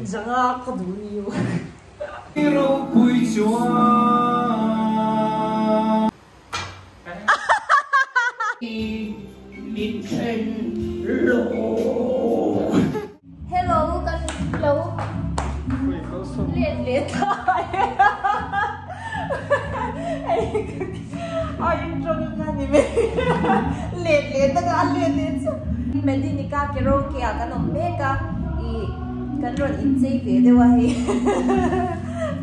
Jangan kau dulu. Hello, kan hello. Lihat thôi. Ai trong cái này mày lihat tak lihat. Madinikka Karaoke kan omega kan ron injay về đây vậy.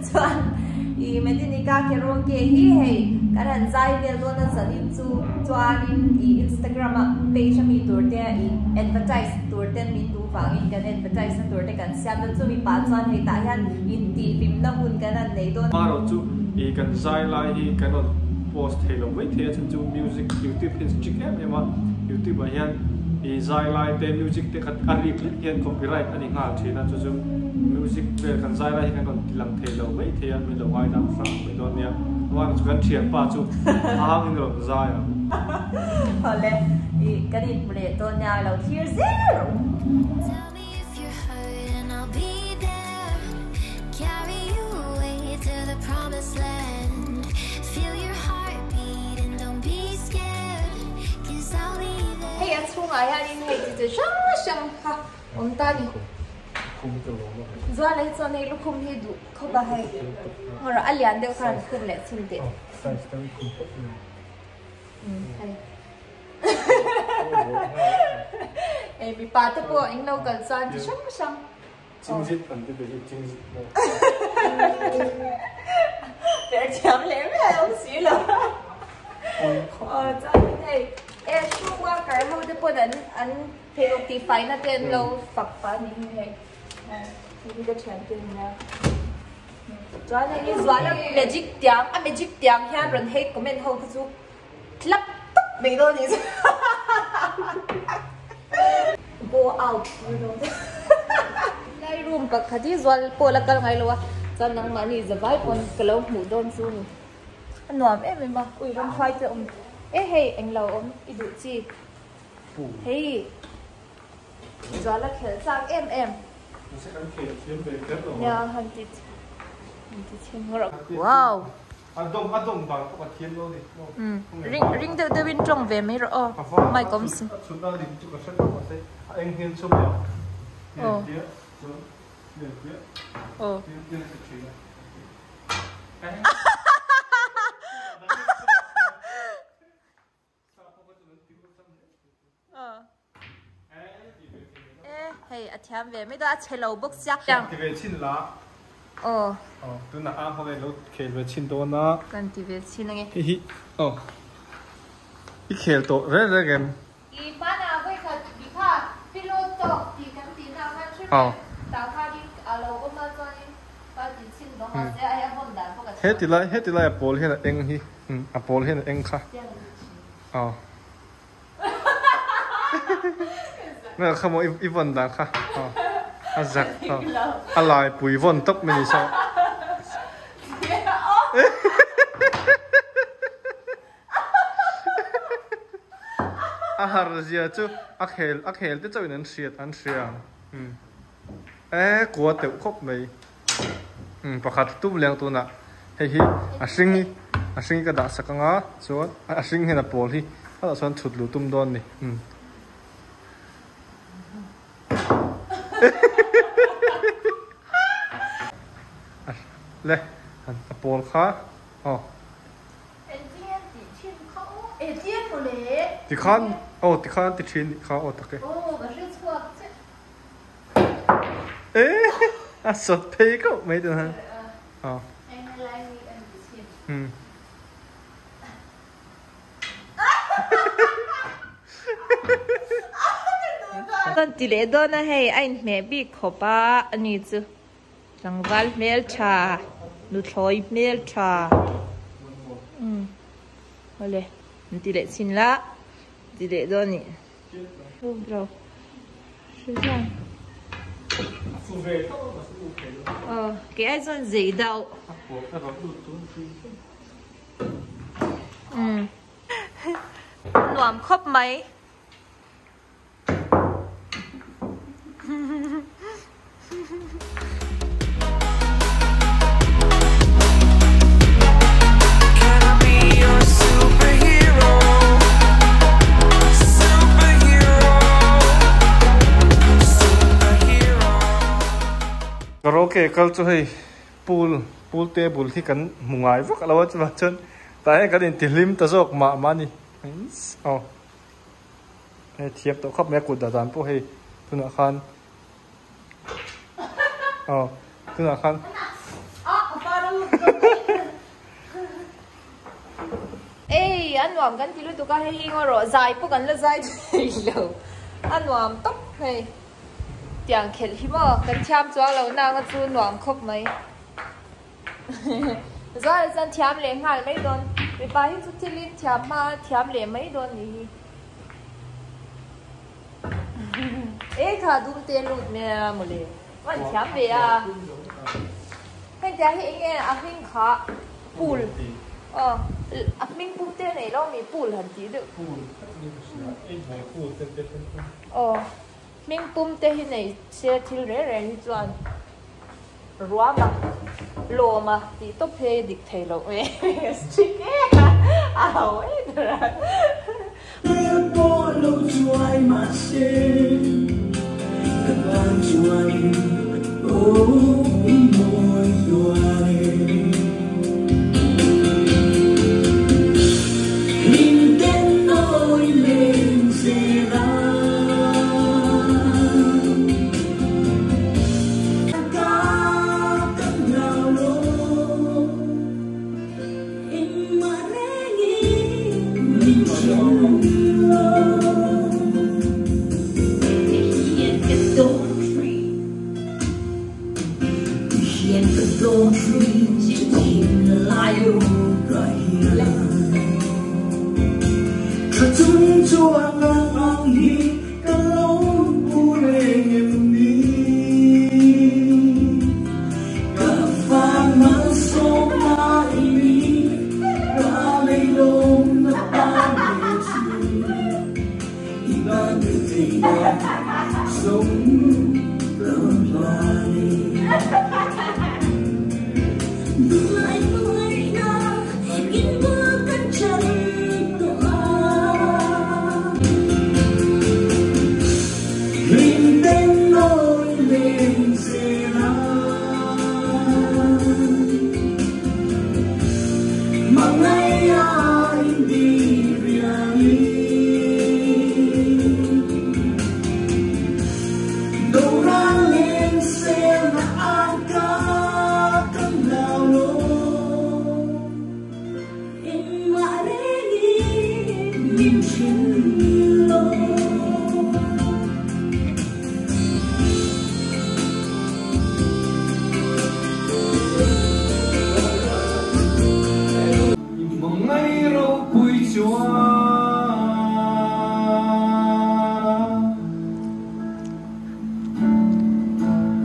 Chuan Madinikka Karaoke hi hay kan han zai vel don na zanin chu chuan Instagram page mi tur te advertise tur ten min tu wangin kan advertise na tur te kan siam chu mi pa chuan hei ta hian in ti lim na hun kan an nei don ma ro chu kan zai lai hi kan post hello mai the chu music YouTube Instagram ema YouTube hian zai lai te music te khat ari clip hian copyright ani nga thina chu music pe kan zai lai kan tilang thelo mai the an mi lo ai dam fra mi don nia wan chu kan thian pa chu ang in lo zai a hole kan in ple to nya lo thier zero. Tell me if you're hurt and I'll be there. Carry you away to the promised land. Feel your heartbeat and don't be scared. 'Cause I'll be there. Hey, at chung ai han in hei ti shang ha. On ta ni. Zua lai cho nei lu khum hi du kho ba hai. Ngor alian de khan khum le chim de. Hay. Ê bị ba thế bộ anh lâu cần san thì xong chính dịch phần cái chính dịch để chấm lém là ông xí rồi cho này em chung qua cái hôm thế bộ anh thì lúc thì phải là tiền lâu phật phá như này thì cái chuyện tiền nha cho nên như doa là magic tiếng ha rồi hết comment hậu cái chú lắp tóc bị đâu gì go out lai room pa khadi zwal pola kal ngai lowa chan nang mani zawai pon kalo mu don su ni anuam em ba ui ron phai te hey anh lo idu chi hey zwala khel sang em ya hanti wow adom bang ko thiam lo ni ring the win trong về mấy rồi mai công sự chúng ta định chụp cái ko sai anh hiền chụp ya hey athiam về mấy đó chelo box chắc thì về chin lá tu na am hole lo khel ve chin do na kan ti ve chin nge hi i khel to re game i pa na voi kha bi kha piloto ti kan ti na man chu ta kha di alo o ma cho ni pa ti chin do ma se ai hon dan ko ka hết thì lại Apple hết là anh hi Apple hết là anh kha nè không có Yvonne đã kha giặc lại bùi Yvonne tóc mình sao har zia chu akhel te chawin an hriat kwa teu khop mai pakhat tum leng tu na hei hi a hring ka da sakanga chuan a hring hena pol hi ala chuan thutlu tum don ni le a pol kha thì khan thì chín kha tak cái sốt phê có mấy đứa hả con tỷ lệ đó là hay anh mẹ bị khó ba anh ấy chứ răng val mel trà nụ thoi mel trà Oleh, nanti lihat sini lah. Nanti lihat dah ni. Rồi. Sao? Cái ai dọn gì đâu. Nuam khóc mấy. karaoke kal chu hei pool table thi kan mungai vak lawa chu chon tai kan in tilim ta jok ma ni oh hei thiep to khop me ku da dan po hei tuna khan oh tuna khan ê anh nuam kan tilu tu ka hei ngoro zai po kan la zai lo anh nuam tóc hei tiang khel hi mo kan thiam chwa lo na nga chu nuam khop mai rồi dân thiam le ngal mấy don bị ba hi chu tilin thiam ma thiam le mấy don ni ê kha dum te lut me mo le wan thiam về à hay ja hi nghe a hin kha pool a minh pool te này lo mi pool han ti được minh pool te hi này xe thil re hi chuan ruwa ma lo ma ti to phe dik thei lo e strict a ho e ra po lo chuai ma se ka ban chuai oh moi chuai lim ten noi lên se ra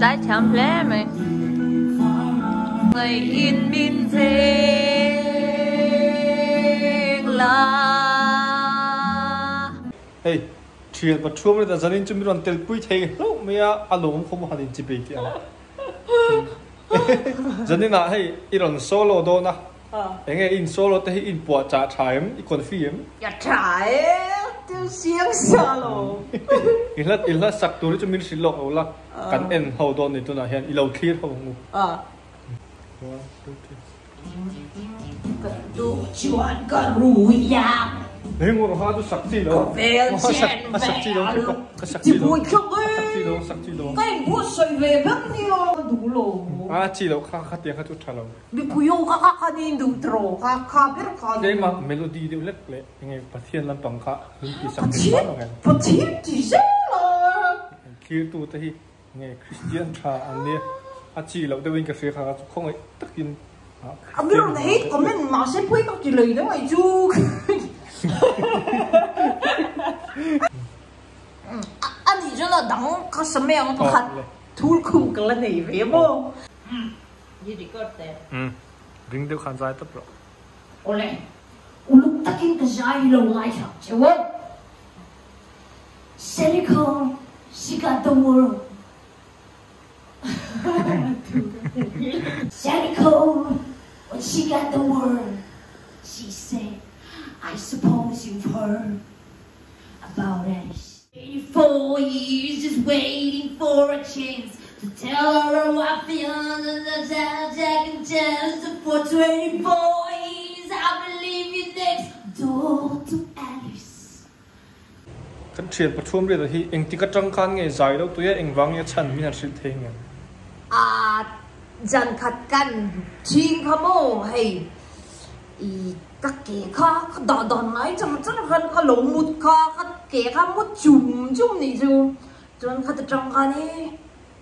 Tại chăm lẽ mày ngày in min phèn la hey chuyện mà chua mà ta dân in chum mi ron tel pui thei lo me a lom khom han in chi pe ki dân in na hey iron solo do na nghe in solo te in po cha chaim i kon phim ya trái tiêu xiang sa lo in la sak tu chu min si lo la kan en ho do ni tu na hian i lo clear ho mu du chuan ka ru ya hey ngor ha du sak chi lo về chen sak chi lo ka sak chỉ chi lo vui không ơi sak chi lo cái mua sợi về bắc nhiều đủ lồ chi lo kha tiang kha chu tha lo bị puyo ka đi đủ trò ka biết ka đây mà melody đều lek le nghe pathian lam pang kha hin ki sak chi lo ngai pathian chỉ rất là kia tu te hi nghe Christian tha an ne a chi lo de win ka fe kha khong ai takin anh biết rồi đấy còn mình mà sẽ quay các chị lì đó mày chu anh thì rất là đắng có sớm mèo nó thật thu khủng cái lần này về bố gì thì có thể ring đều khán giả tập rồi oleh lúc ta kinh cái dài lâu lại sao chứ vậy Serico she got the world Serico when she got the world she said I suppose you've heard about it 84 years just waiting for a chance Tell her how I feel and the second chance for 20 boys. I believe you next door to Alice. Kan thiệt bắt chuông rồi thì anh chỉ có trăng khăn nghe dài đâu tôi anh vắng nghe chân mình là sự thế nghe. Dần khát căn chim khăm ô hay các kẻ khác đòn đòn máy chẳng chắc là khăn lỗ một khác các kẻ khác một chùm này chứ dần khát trăng khăn ấy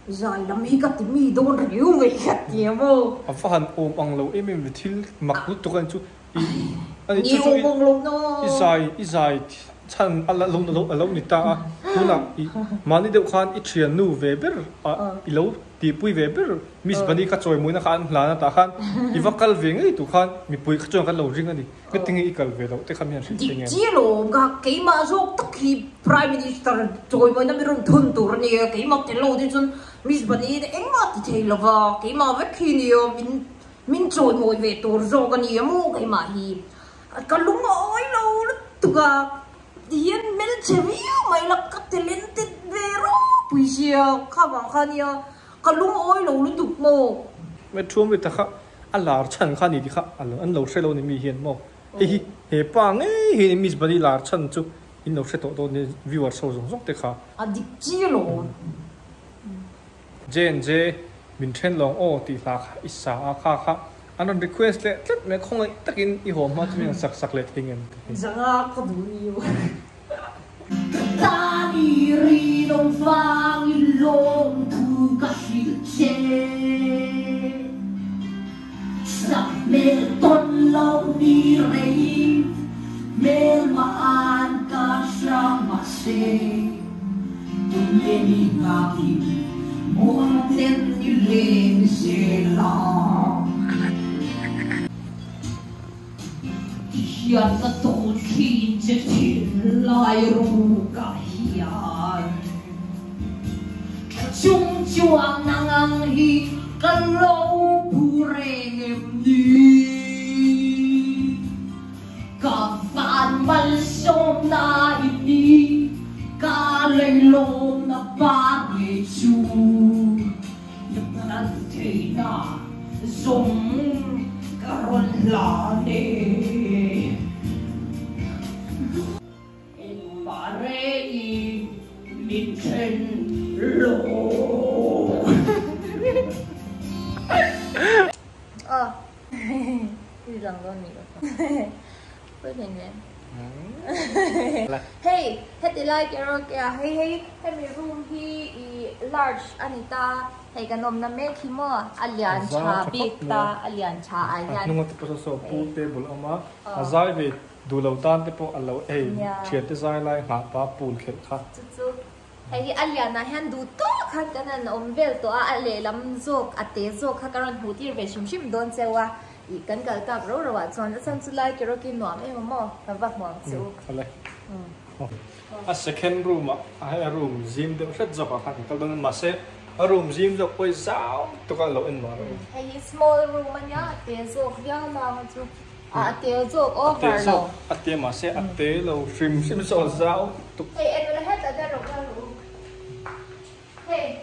dài lắm hi cắt mi đôn riu người cắt nhiều vô. Phát hành ôm bằng lâu em bị thiếu mặc lúc tôi ăn chút. Nhiều bông lông nó. Dài chân lâu nít ta cũng là mà đi đâu khan ít chuyện nu về bер lâu thì bùi về ber Miss Madinikka chơi mui na khan là ta khan ivakal về ngay tu khan mi bùi khát chơi khan lâu riêng đi cái tiếng ikal về đâu thế khan miền sinh tiếng nghe. Chỉ lo cái mà số tất khi Prime Minister chơi mui na mi rong thun tu này cái mà thế lâu thì chun Miss Madinikka anh mà thì thấy là vào cái mà vết khi nhiều mình chơi mui về tu rồi cái nhiều mu cái mà hi cái lúc ôi lâu đó tu cả Diyan mel chevio may lakat talented vero puisia kabang kanya kalung oy lo lutuk mo me thuam ri ta kha alar chan kha ni di kha an lo selo ni mi hian mo he pa nge he Miss Bani lar chan chu in lo seto to ni viewer so zong te kha adik chi lo je min then long o ti la isa kha anon request le tlat me khong takin I hom ma tu sak le thingen zanga ka du ni Ta đi ri đông vang lông thu cả khi che sắp mê tôn lâu đi rei mê mà an cả sang mà se tu mê đi ngạc đi muốn tên như lên se lòng hiện ra tổ khi chết thiên lai ru cả hiền chung chuang năng ăn hi cần lâu bu reng em đi cả phản mal sôm na đi cả lấy lom na ba nghe chu nhập nan thế na giống karon la ne Parei min chen lo. Đi rằng con nhiều. Với thằng em. Hey, hết đi like karaoke. Hey, mi room hi large Anita. Hey, cái nôm name khi mà alian cha big ta alian cha alian. Nung at po so pool table ama azai ve du lâu tan te po alo thiệt te zai lai ha pa pool khet kha chu hey alian na han du to khan kan om vel to ale lam zok ate zok kha karon hutir ve shim don sewa I kan kal kap ro ro wa chon san chu lai ke ro ki nuam em mo ka vak mo chu ale a second room a room gym de shat zok kha kal don ma se a room gym zok poi zao to ka lo en ma ro hey small room anya te zok ya ma chu ate zok over lo ate ma se ate lo shim so zao to hey en la het ada ro ka ro hey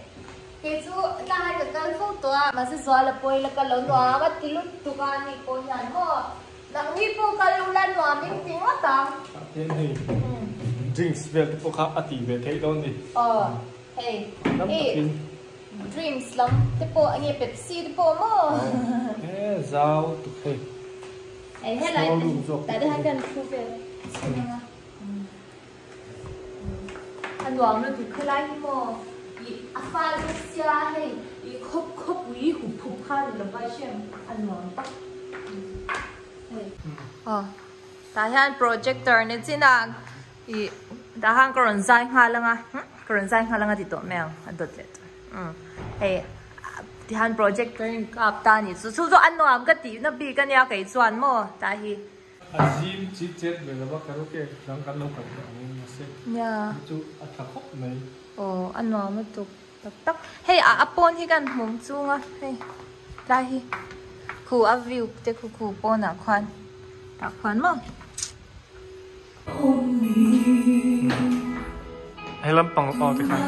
cái chú ta hai cái photo mà sẽ xóa là bôi là cái lỗ nọ bắt cái lúc tụi con đi coi nhà nó đằng đi po cái lúc lan nọ mình tiếng quá ta thế này drinks về po khá ati về thấy đâu đi hey dreams lắm cái po anh ấy Pepsi cái po mà zao tụi hey hey lại tại đây hai cần thu về anh Hoàng nó thì khơi lại mà afal sia hey I khop wi hu phu khan lo bai shem an nom tak ta han projector ne china I da hang koron zai halanga ti to mel adot let hey ti han projector kap ta ni su zo an nom ka ti na bi kan ya kai chuan mo ta hi azim chi chet be la ba karaoke dang kan lo ka ni se ya chu athak khop mai anh nói một chút tắc hey apon hi kan mong chung á hey đây hi khu view te khu pon à khoan ta khoan mà hay lắm bằng to thì khai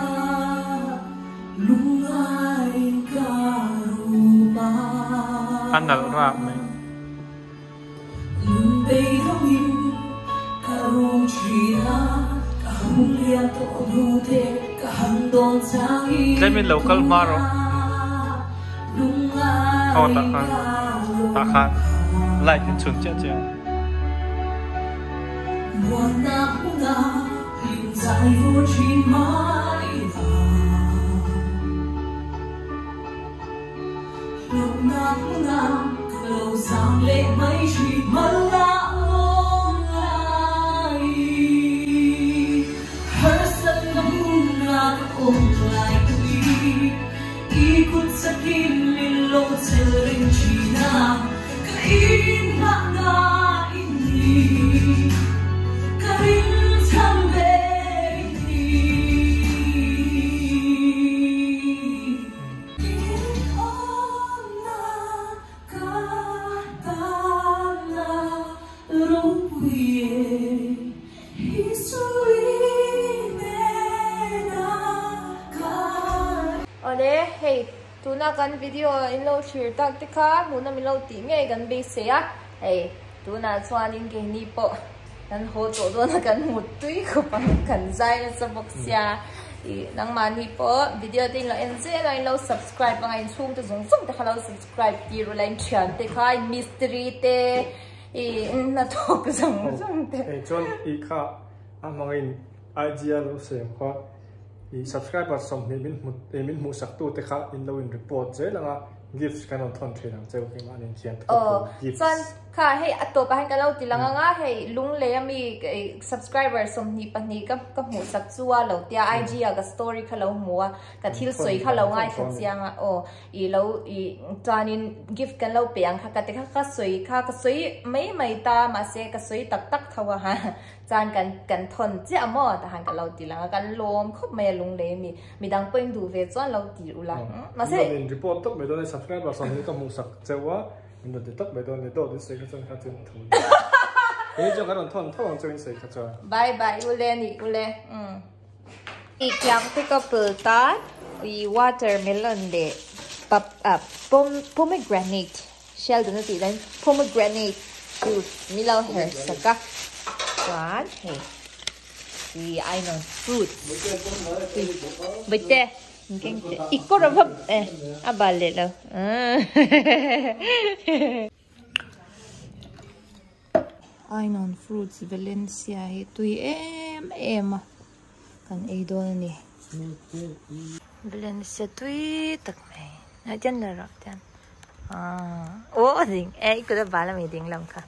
Anh nở rạp này. Đây mình local maro. Ta khát. Lại đến chuẩn chết chưa? Ikut sakin lilo sering Cina keindahan ini kering sampai ini ona katana rumpuye hisui Ode, hey, tu na kan video in lo share tak tika, muna mi lo ti ngay kan base ya. Hey, tu na chuan in ke ni po. Kan ho to do na kan mut tui ko pang kan zai na sa boxya. Nang mani po video din lo enze lo in lo subscribe pa ngay chung to zong zong ta lo subscribe ti ro line Khiangte ka mystery te na to zong zong te. Hey, chuan ikha amangin idea lo sem kha subscriber som min mu sak tu te kha in lo in report je langa gifts kan on thon thena cheu ke ma nen chian gifts san kha hey ato pa han ka lo ti langa nga hey lung le mi subscriber som ni pa ni ka mu sak chuwa lo tia IG ga story kha lo muwa ka thil soi kha lo ngai kha chianga i lo i tanin gift kan lo pe ang kha ka te kha soi mai ta ma se ka soi tak thawa ha chan kan thon che amo ta han ka lo ti langa kan lom khop mai lung le mi dang poing du ve chuan lo ti ula ma se report tok me do subscriber som ni ka mu sak chewa mình được tắt bài đơn để tôi đi xây cái chân khá chân thủ. Thế cho cái đoạn thon thon cho mình xây cái chân. Bye bye ule. KhiangteCouple ta watermelon de pomegranate shell đó thì đấy pomegranate juice mi lau hair saka. One hey. The iron fruit. Bete. Iko ra bab abale lo. Iron fruits Valencia hi tui em kan ei don ni Valencia tui tak mai na jan la ra tan o ding ko da bala mi ding lam kha